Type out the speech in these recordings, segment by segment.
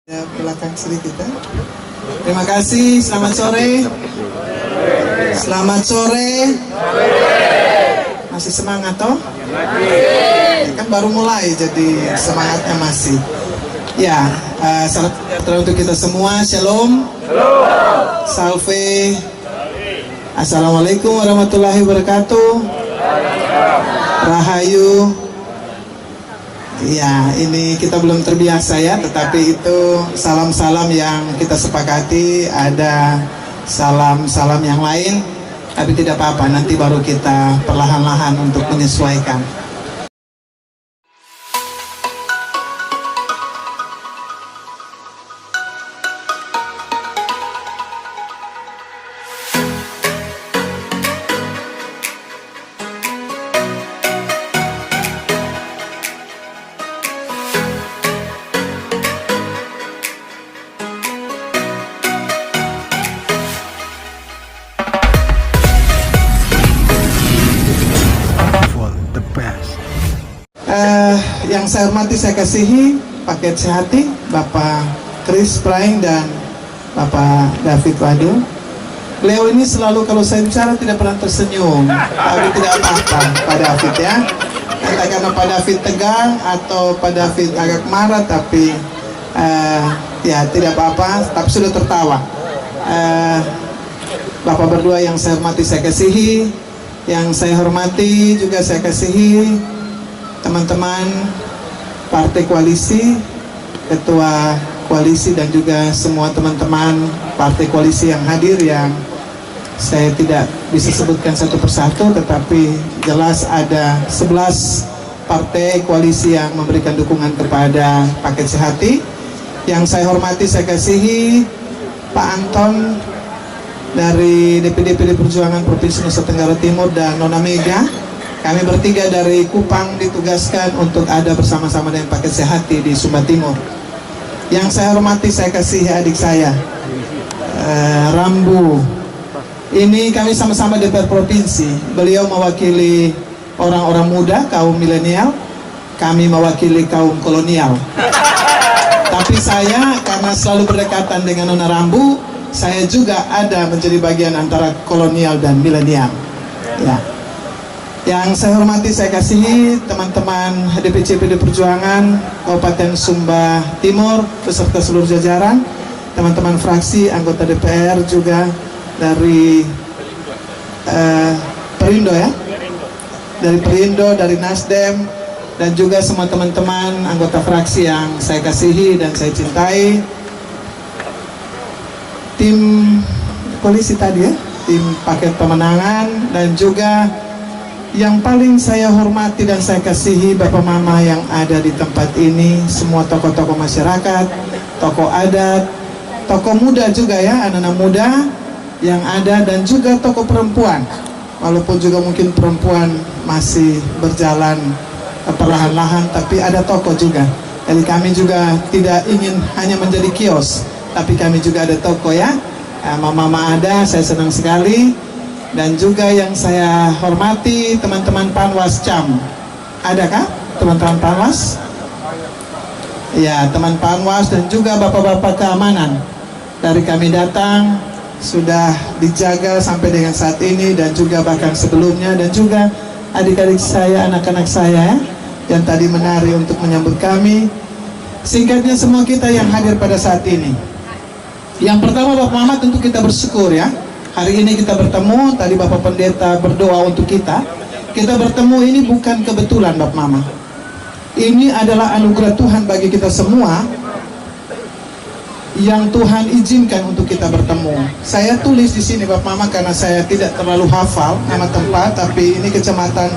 Ya, belakang sedikit ya. Terima kasih, selamat sore. Selamat sore. Masih semangat toh? Ya, kan baru mulai jadi semangatnya masih. Ya, salam sejahtera untuk kita semua. Shalom. Salve. Assalamualaikum warahmatullahi wabarakatuh. Rahayu. Ya, ini kita belum terbiasa ya, tetapi itu salam-salam yang kita sepakati. Ada salam-salam yang lain, tapi tidak apa-apa, nanti baru kita perlahan-lahan untuk menyesuaikan. Yang saya hormati, saya kasihi paket sehati Bapak Chris Praing dan Bapak David Wadu. Beliau ini selalu kalau saya bicara tidak pernah tersenyum, tapi tidak apa-apa Pak David ya. Entah karena Pak David tegang atau Pak David agak marah, tapi ya tidak apa-apa, tapi sudah tertawa. Bapak berdua yang saya hormati, saya kasihi. Yang saya hormati juga saya kasihi teman-teman partai koalisi, ketua koalisi, dan juga semua teman-teman partai koalisi yang hadir, yang saya tidak bisa sebutkan satu persatu, tetapi jelas ada 11 partai koalisi yang memberikan dukungan kepada paket sehati. Yang saya hormati, saya kasihi Pak Anton dari DPD Perjuangan Provinsi Nusa Tenggara Timur dan Nona Mega. Kami bertiga dari Kupang ditugaskan untuk ada bersama-sama dengan paket sehati di Sumba Timur. Yang saya hormati, saya kasih adik saya, Rambu. Ini kami sama-sama DPR Provinsi. Beliau mewakili orang-orang muda, kaum milenial. Kami mewakili kaum kolonial. Tapi saya, karena selalu berdekatan dengan Nona Rambu, saya juga ada menjadi bagian antara kolonial dan milenial. Ya. Yang saya hormati, saya kasihi teman-teman DPC PD Perjuangan Kabupaten Sumba Timur beserta seluruh jajaran, teman-teman fraksi, anggota DPR juga dari Perindo ya, dari Perindo, dari Nasdem, dan juga semua teman-teman anggota fraksi yang saya kasihi dan saya cintai. Tim polisi tadi ya, tim paket pemenangan, dan juga yang paling saya hormati dan saya kasihi Bapak Mama yang ada di tempat ini, semua tokoh-tokoh masyarakat, tokoh adat, tokoh muda juga ya, anak-anak muda yang ada, dan juga tokoh perempuan, walaupun juga mungkin perempuan masih berjalan perlahan-lahan, tapi ada tokoh juga. Jadi kami juga tidak ingin hanya menjadi kios, tapi kami juga ada tokoh ya. Mama-mama ada, saya senang sekali. Dan juga yang saya hormati teman-teman Panwas Cam. Adakah teman-teman Panwas? Ya, teman Panwas dan juga bapak-bapak keamanan. Dari kami datang sudah dijaga sampai dengan saat ini, dan juga bahkan sebelumnya, dan juga adik-adik saya, anak-anak saya yang tadi menari untuk menyambut kami. Singkatnya semua kita yang hadir pada saat ini. Yang pertama Bapak Mama, tentu kita bersyukur ya. Hari ini kita bertemu, tadi Bapak Pendeta berdoa untuk kita. Kita bertemu ini bukan kebetulan Bapak Mama. Ini adalah anugerah Tuhan bagi kita semua yang Tuhan izinkan untuk kita bertemu. Saya tulis di sini Bapak Mama karena saya tidak terlalu hafal nama tempat, tapi ini kecamatan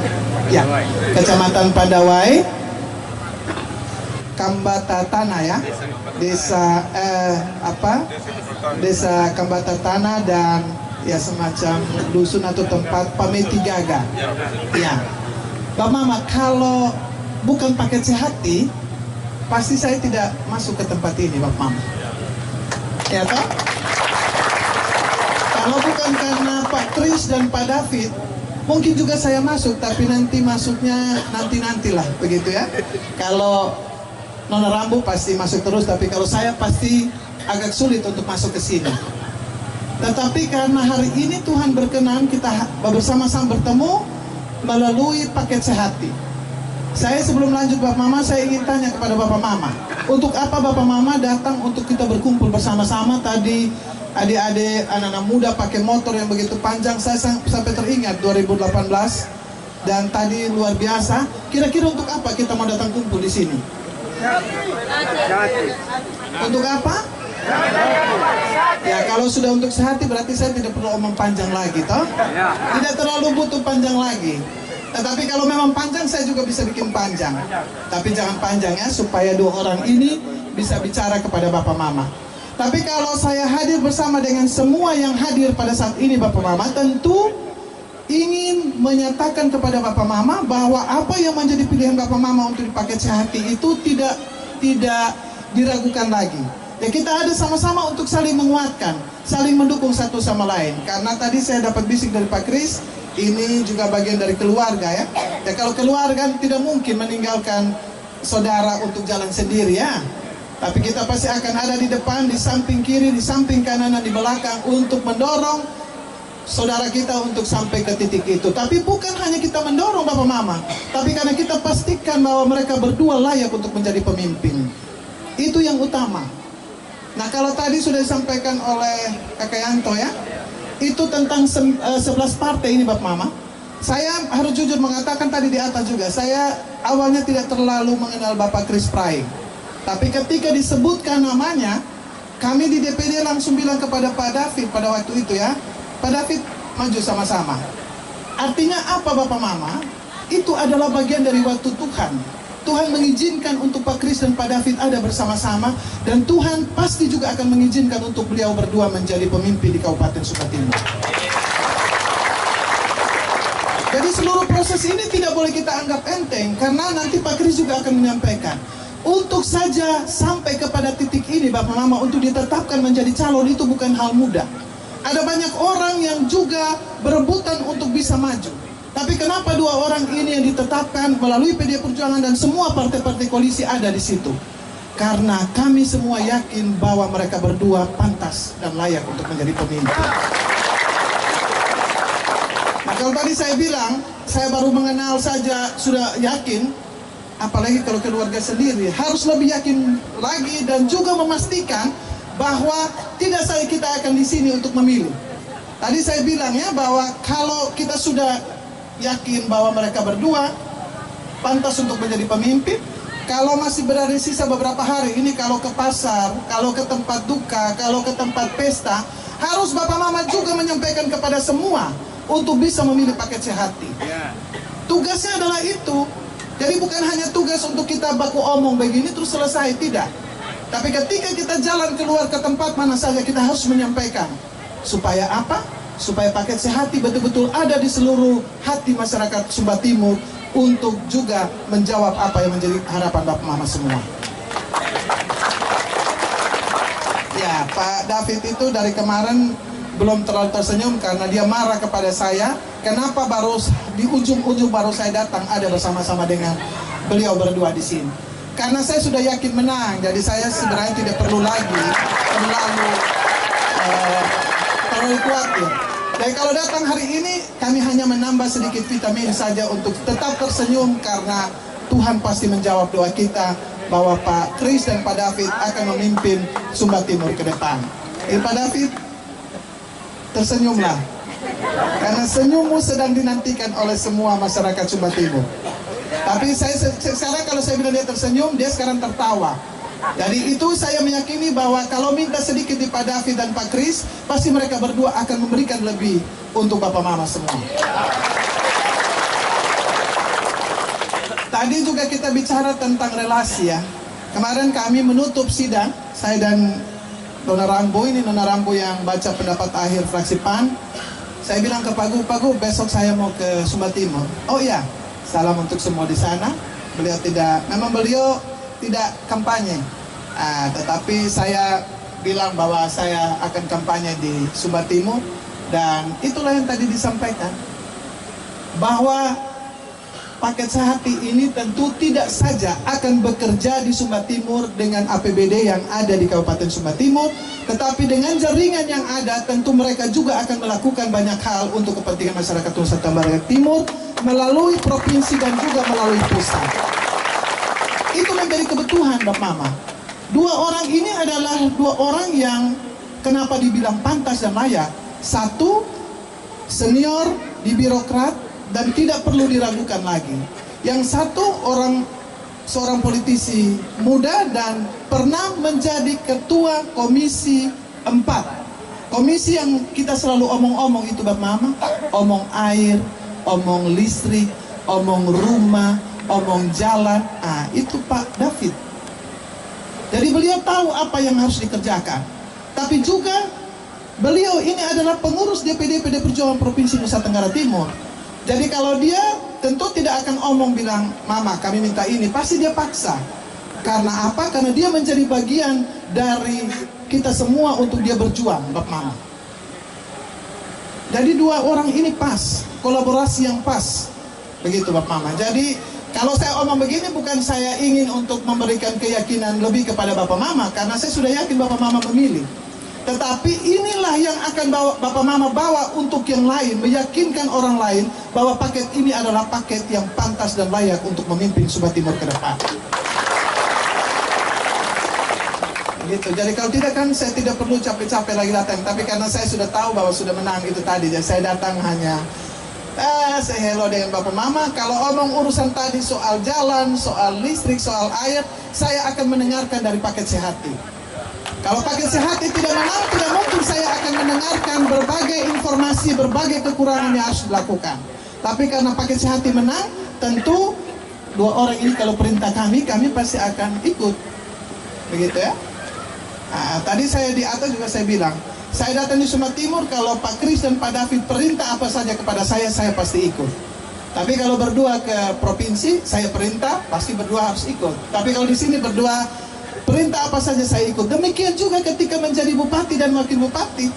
ya, Kecamatan Pandawai, Kambatatana ya. Desa Kambatatana, dan ya semacam dusun atau tempat Pametigaga. Ya, Bapak Mama, kalau bukan paket sehati, pasti saya tidak masuk ke tempat ini, Bapak Mama. Ya toh? Kalau bukan karena Pak Kris dan Pak David, mungkin juga saya masuk, tapi nanti masuknya nanti-nantilah, begitu ya. Kalau Nona Rambo pasti masuk terus, tapi kalau saya pasti agak sulit untuk masuk ke sini. Tetapi karena hari ini Tuhan berkenan kita bersama-sama bertemu melalui paket sehati. Saya sebelum lanjut Bapak Mama, saya ingin tanya kepada Bapak Mama, untuk apa Bapak Mama datang untuk kita berkumpul bersama-sama? Tadi adik-adik, anak-anak muda pakai motor yang begitu panjang, saya sampai teringat 2018, dan tadi luar biasa. Kira-kira untuk apa kita mau datang kumpul di sini? Untuk apa? Ya, kalau sudah untuk sehati berarti saya tidak perlu omong panjang lagi, toh? Tidak terlalu butuh panjang lagi. Tetapi kalau memang panjang, saya juga bisa bikin panjang. Tapi jangan panjang ya, supaya dua orang ini bisa bicara kepada Bapak Mama. Tapi kalau saya hadir bersama dengan semua yang hadir pada saat ini Bapak Mama, tentu ingin menyatakan kepada Bapak Mama bahwa apa yang menjadi pilihan Bapak Mama untuk dipakai sehati itu tidak diragukan lagi. Ya, kita ada sama-sama untuk saling menguatkan, saling mendukung satu sama lain. Karena tadi saya dapat bisik dari Pak Kris, ini juga bagian dari keluarga ya. Ya, kalau keluarga tidak mungkin meninggalkan saudara untuk jalan sendiri ya. Tapi kita pasti akan ada di depan, di samping kiri, di samping kanan, dan di belakang untuk mendorong saudara kita untuk sampai ke titik itu. Tapi bukan hanya kita mendorong Bapak Mama, tapi karena kita pastikan bahwa mereka berdua layak untuk menjadi pemimpin. Itu yang utama. Nah, kalau tadi sudah disampaikan oleh Kakak Yanto ya, itu tentang 11 partai ini Bapak Mama. Saya harus jujur mengatakan tadi di atas juga, saya awalnya tidak terlalu mengenal Bapak Kris Praing. Tapi ketika disebutkan namanya, kami di DPD langsung bilang kepada Pak David pada waktu itu ya, Pak David maju sama-sama. Artinya apa Bapak Mama? Itu adalah bagian dari waktu Tuhan. Tuhan mengizinkan untuk Pak Kris dan Pak David ada bersama-sama, dan Tuhan pasti juga akan mengizinkan untuk beliau berdua menjadi pemimpin di Kabupaten Sumba Timur. Jadi seluruh proses ini tidak boleh kita anggap enteng, karena nanti Pak Kris juga akan menyampaikan. Untuk saja sampai kepada titik ini Bapak Mama, untuk ditetapkan menjadi calon itu bukan hal mudah. Ada banyak orang yang juga berebutan untuk bisa maju. Tapi kenapa dua orang ini yang ditetapkan melalui PDI Perjuangan dan semua partai-partai koalisi ada di situ? Karena kami semua yakin bahwa mereka berdua pantas dan layak untuk menjadi pemimpin. Nah, kalau tadi saya bilang, saya baru mengenal saja sudah yakin, apalagi kalau keluarga sendiri, harus lebih yakin lagi dan juga memastikan bahwa tidak saja kita akan di sini untuk memilih. Tadi saya bilang ya, bahwa kalau kita sudah yakin bahwa mereka berdua pantas untuk menjadi pemimpin, kalau masih berada sisa beberapa hari ini, kalau ke pasar, kalau ke tempat duka, kalau ke tempat pesta, harus Bapak Mama juga menyampaikan kepada semua untuk bisa memilih paket sehati. Tugasnya adalah itu. Jadi bukan hanya tugas untuk kita baku omong begini terus selesai, tidak. Tapi ketika kita jalan keluar ke tempat mana saja, kita harus menyampaikan. Supaya apa? Supaya paket sehati betul-betul ada di seluruh hati masyarakat Sumba Timur untuk juga menjawab apa yang menjadi harapan Bapak Mama semua. Ya, Pak David itu dari kemarin belum terlalu tersenyum karena dia marah kepada saya. Kenapa baru di ujung-ujung baru saya datang ada bersama-sama dengan beliau berdua di sini? Karena saya sudah yakin menang, jadi saya sebenarnya tidak perlu lagi terlalu kuat ya. Dan kalau datang hari ini, kami hanya menambah sedikit vitamin saja untuk tetap tersenyum, karena Tuhan pasti menjawab doa kita bahwa Pak Kris dan Pak David akan memimpin Sumba Timur ke depan. Pak David, tersenyumlah, karena senyummu sedang dinantikan oleh semua masyarakat Sumba Timur. Tapi sekarang kalau saya bilang dia tersenyum, dia sekarang tertawa. Jadi itu saya meyakini bahwa kalau minta sedikit di Pak David dan Pak Kris, pasti mereka berdua akan memberikan lebih untuk Bapak Mama semua. Tadi juga kita bicara tentang relasi ya. Kemarin kami menutup sidang, saya dan Nona Rambo, ini Nona Rambo yang baca pendapat akhir fraksi PAN. Saya bilang ke Pak Gu, besok saya mau ke Sumba Timur. Oh iya, salam untuk semua di sana. Beliau tidak kampanye, tetapi saya bilang bahwa saya akan kampanye di Sumba Timur. Dan itulah yang tadi disampaikan, bahwa paket sehati ini tentu tidak saja akan bekerja di Sumba Timur dengan APBD yang ada di Kabupaten Sumba Timur, tetapi dengan jaringan yang ada tentu mereka juga akan melakukan banyak hal untuk kepentingan masyarakat Nusa Tenggara Timur melalui provinsi dan juga melalui pusat. Itu menjadi kebutuhan Bapak Mama. Dua orang ini adalah dua orang yang kenapa dibilang pantas dan layak. Satu, senior di birokrat dan tidak perlu diragukan lagi. Yang satu seorang politisi muda dan pernah menjadi ketua Komisi 4. Komisi yang kita selalu omong-omong itu Bapak Mama, omong air, omong listrik, omong rumah, omong jalan. Itu Pak David. Jadi beliau tahu apa yang harus dikerjakan. Tapi juga beliau ini adalah pengurus DPD PD Perjuangan Provinsi Nusa Tenggara Timur. Jadi kalau dia tentu tidak akan omong bilang, Mama kami minta ini, pasti dia paksa. Karena apa? Karena dia menjadi bagian dari kita semua untuk dia berjuang, Bapak Mama. Jadi dua orang ini pas, kolaborasi yang pas. Begitu Bapak Mama. Jadi kalau saya omong begini bukan saya ingin untuk memberikan keyakinan lebih kepada Bapak Mama, karena saya sudah yakin Bapak Mama memilih. Tetapi inilah yang akan Bapak Mama bawa untuk yang lain, meyakinkan orang lain bahwa paket ini adalah paket yang pantas dan layak untuk memimpin Sumba Timur ke depan. Gitu. Jadi kalau tidak kan saya tidak perlu capek-capek lagi datang. Tapi karena saya sudah tahu bahwa sudah menang itu tadi, jadi saya datang hanya saya hello dengan Bapak Mama. Kalau omong urusan tadi soal jalan, soal listrik, soal air, saya akan mendengarkan dari paket sehati. Kalau paket sehati tidak menang, tidak mungkin saya akan mendengarkan berbagai informasi, berbagai kekurangan yang harus dilakukan. Tapi karena paket sehati menang, tentu dua orang ini kalau perintah kami pasti akan ikut. Begitu ya. Tadi saya di atas juga saya bilang, saya datang di Sumba Timur, kalau Pak Kris dan Pak David perintah apa saja kepada saya pasti ikut. Tapi kalau berdua ke provinsi, saya perintah, pasti berdua harus ikut. Tapi kalau di sini berdua perintah apa saja saya ikut. Demikian juga ketika menjadi bupati dan wakil bupati.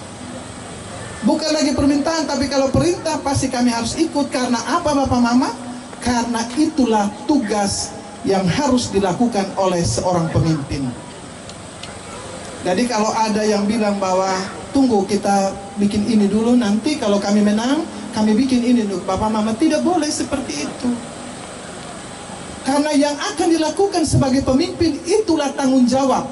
Bukan lagi permintaan, tapi kalau perintah pasti kami harus ikut. Karena apa Bapak Mama? Karena itulah tugas yang harus dilakukan oleh seorang pemimpin. Jadi kalau ada yang bilang bahwa tunggu kita bikin ini dulu, nanti kalau kami menang kami bikin ini dulu, Bapak Mama, tidak boleh seperti itu. Karena yang akan dilakukan sebagai pemimpin itulah tanggung jawab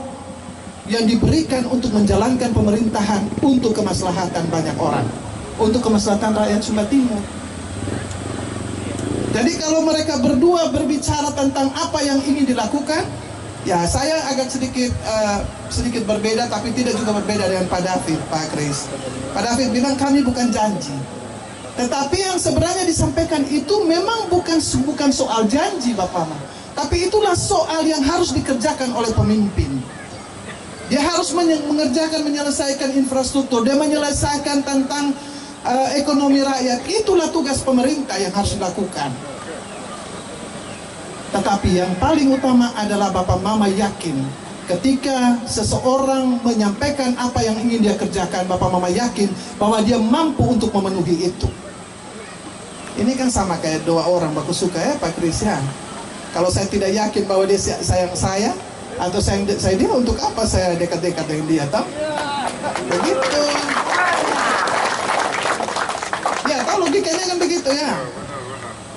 yang diberikan untuk menjalankan pemerintahan untuk kemaslahatan banyak orang, untuk kemaslahatan rakyat Sumba Timur. Jadi kalau mereka berdua berbicara tentang apa yang ingin dilakukan, ya saya agak sedikit berbeda, tapi tidak juga berbeda dengan Pak David, Pak Kris. Pak David bilang kami bukan janji. Tetapi yang sebenarnya disampaikan itu memang bukan soal janji Bapak Mama, tapi itulah soal yang harus dikerjakan oleh pemimpin. Dia harus menyelesaikan infrastruktur, dia menyelesaikan tentang ekonomi rakyat. Itulah tugas pemerintah yang harus dilakukan. Tetapi yang paling utama adalah Bapak Mama yakin ketika seseorang menyampaikan apa yang ingin dia kerjakan, Bapak Mama yakin bahwa dia mampu untuk memenuhi itu. Ini kan sama kayak dua orang baku suka ya Pak Kris ya. Kalau saya tidak yakin bahwa dia sayang saya atau sayang dia, untuk apa saya dekat-dekat dengan dia, tahu? Begitu. Ya, tahu logikanya kan begitu ya.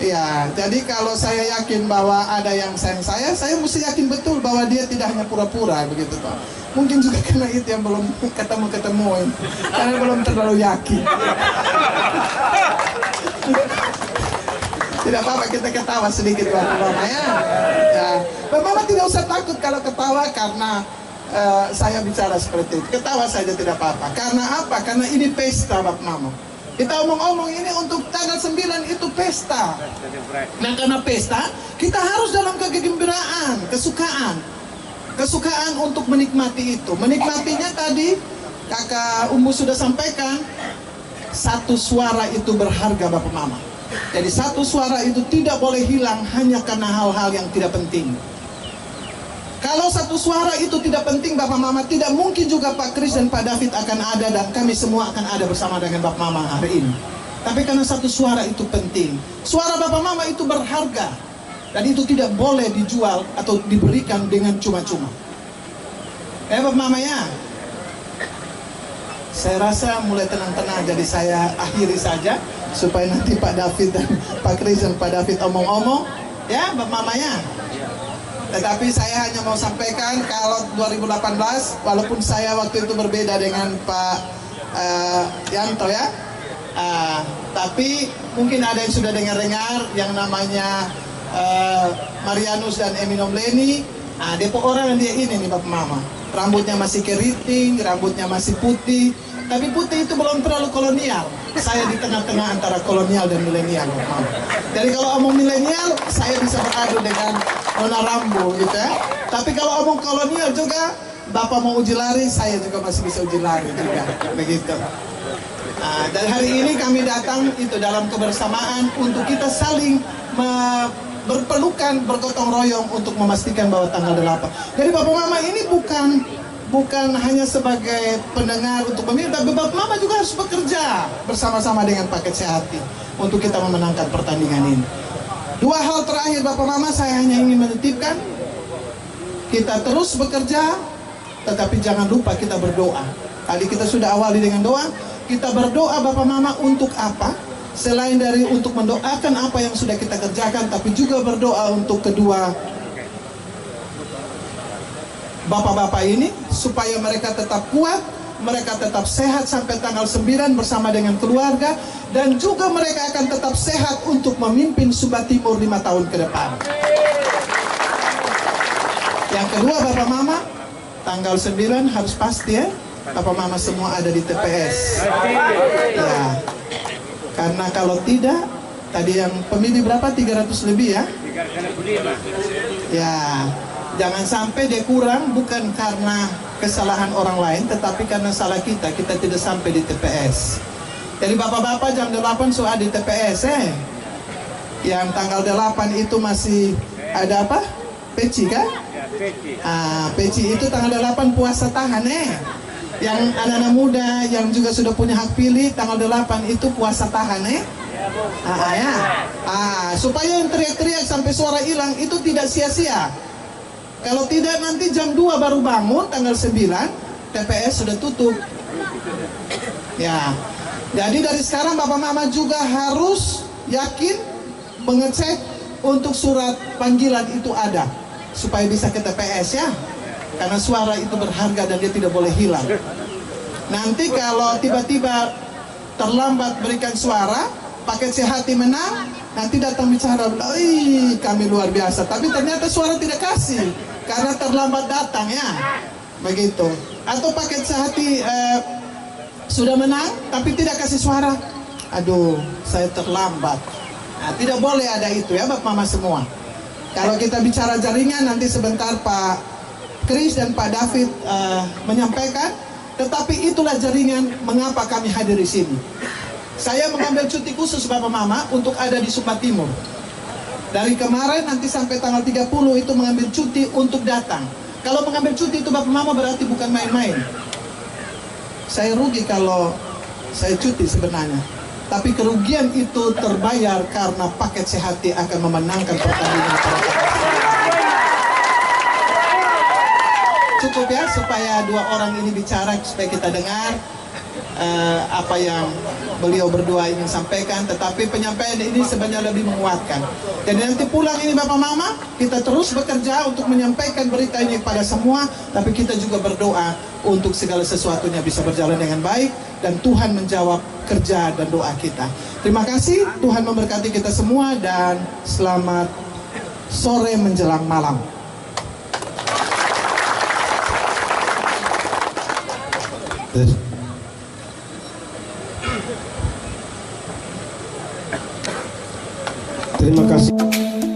Iya, jadi kalau saya yakin bahwa ada yang sayang saya mesti yakin betul bahwa dia tidak hanya pura-pura begitu Pak. Mungkin juga karena itu yang belum ketemu-ketemuin, karena belum terlalu yakin. Tidak apa-apa kita ketawa sedikit Bapak Mama ya. Bapak Mama tidak usah takut kalau ketawa karena saya bicara seperti itu. Ketawa saja tidak apa-apa. Karena apa? Karena ini pesta Bapak Mama. Kita omong-omong ini untuk tanggal 9 itu pesta. Nah karena pesta, kita harus dalam kegembiraan, kesukaan untuk menikmati itu. Menikmatinya tadi Kakak Umbu sudah sampaikan, satu suara itu berharga Bapak Mama. Jadi satu suara itu tidak boleh hilang hanya karena hal-hal yang tidak penting. Kalau satu suara itu tidak penting Bapak Mama, tidak mungkin juga Pak Kris dan Pak David akan ada dan kami semua akan ada bersama dengan Bapak Mama hari ini. Tapi karena satu suara itu penting. Suara Bapak Mama itu berharga. Dan itu tidak boleh dijual atau diberikan dengan cuma-cuma. Bapak Mama ya. Saya rasa mulai tenang-tenang, jadi saya akhiri saja supaya nanti Pak David dan Pak Kris dan Pak David omong-omong ya Bapak Mama ya. Tetapi saya hanya mau sampaikan kalau 2018 walaupun saya waktu itu berbeda dengan Pak Yanto ya, tapi mungkin ada yang sudah dengar-dengar yang namanya Marianus dan Eminom Leni. Depo orang dia ini nih Bapak Mama, rambutnya masih keriting, rambutnya masih putih, tapi putih itu belum terlalu kolonial. Saya di tengah-tengah antara kolonial dan milenial Bapak Mama. Jadi kalau omong milenial, saya bisa beradu dengan Nona Rambo gitu ya. Tapi kalau omong kolonial juga, Bapak mau uji lari, saya juga masih bisa uji lari juga, begitu. Dan hari ini kami datang itu dalam kebersamaan untuk kita saling berpelukan, bergotong royong untuk memastikan bahwa tanggal 8. Jadi Bapak Mama ini bukan hanya sebagai pendengar untuk pemilu, tapi Bapak Mama juga harus bekerja bersama-sama dengan paket sehati untuk kita memenangkan pertandingan ini. Dua hal terakhir Bapak Mama, saya hanya ingin menitipkan, kita terus bekerja, tetapi jangan lupa kita berdoa. Tadi kita sudah awali dengan doa, kita berdoa Bapak Mama untuk apa? Selain dari untuk mendoakan apa yang sudah kita kerjakan, tapi juga berdoa untuk kedua bapak-bapak ini supaya mereka tetap kuat, mereka tetap sehat sampai tanggal 9 bersama dengan keluarga, dan juga mereka akan tetap sehat untuk memimpin Sumba Timur 5 tahun ke depan. Yang kedua Bapak Mama, tanggal 9 harus pasti ya Bapak Mama semua ada di TPS ya. Karena kalau tidak, tadi yang pemilih berapa? 300 lebih ya? Ya, jangan sampai dia kurang bukan karena kesalahan orang lain, tetapi karena salah kita tidak sampai di TPS. Jadi bapak-bapak jam 8 sudah di TPS Yang tanggal 8 itu masih ada apa? Peci kan? Peci itu tanggal 8 puasa tahan Yang anak-anak muda yang juga sudah punya hak pilih tanggal 8 itu puasa tahan supaya yang teriak-teriak sampai suara hilang itu tidak sia-sia. Kalau tidak nanti jam 2 baru bangun tanggal 9 TPS sudah tutup. Ya. Jadi dari sekarang Bapak Mama juga harus yakin mengecek untuk surat panggilan itu ada supaya bisa ke TPS ya. Karena suara itu berharga dan dia tidak boleh hilang. Nanti kalau tiba-tiba terlambat berikan suara, paket sehati menang, nanti datang bicara, kami luar biasa. Tapi ternyata suara tidak kasih, karena terlambat datang ya. Begitu. Atau paket sehati sudah menang, tapi tidak kasih suara. Aduh, saya terlambat. Nah, tidak boleh ada itu ya Bapak Mama semua. Kalau kita bicara jaringan, nanti sebentar Pak Kris dan Pak David menyampaikan, tetapi itulah jaringan mengapa kami hadir di sini. Saya mengambil cuti khusus Bapak Mama untuk ada di Sumba Timur. Dari kemarin nanti sampai tanggal 30 itu mengambil cuti untuk datang. Kalau mengambil cuti itu Bapak Mama berarti bukan main-main. Saya rugi kalau saya cuti sebenarnya. Tapi kerugian itu terbayar karena paket sehati akan memenangkan pertandingan. Cukup ya supaya dua orang ini bicara supaya kita dengar apa yang beliau berdua ingin sampaikan. Tetapi penyampaian ini sebenarnya lebih menguatkan. Jadi nanti pulang ini Bapak Mama, kita terus bekerja untuk menyampaikan berita ini kepada semua. Tapi kita juga berdoa untuk segala sesuatunya bisa berjalan dengan baik dan Tuhan menjawab kerja dan doa kita. Terima kasih, Tuhan memberkati kita semua dan selamat sore menjelang malam. Terima kasih.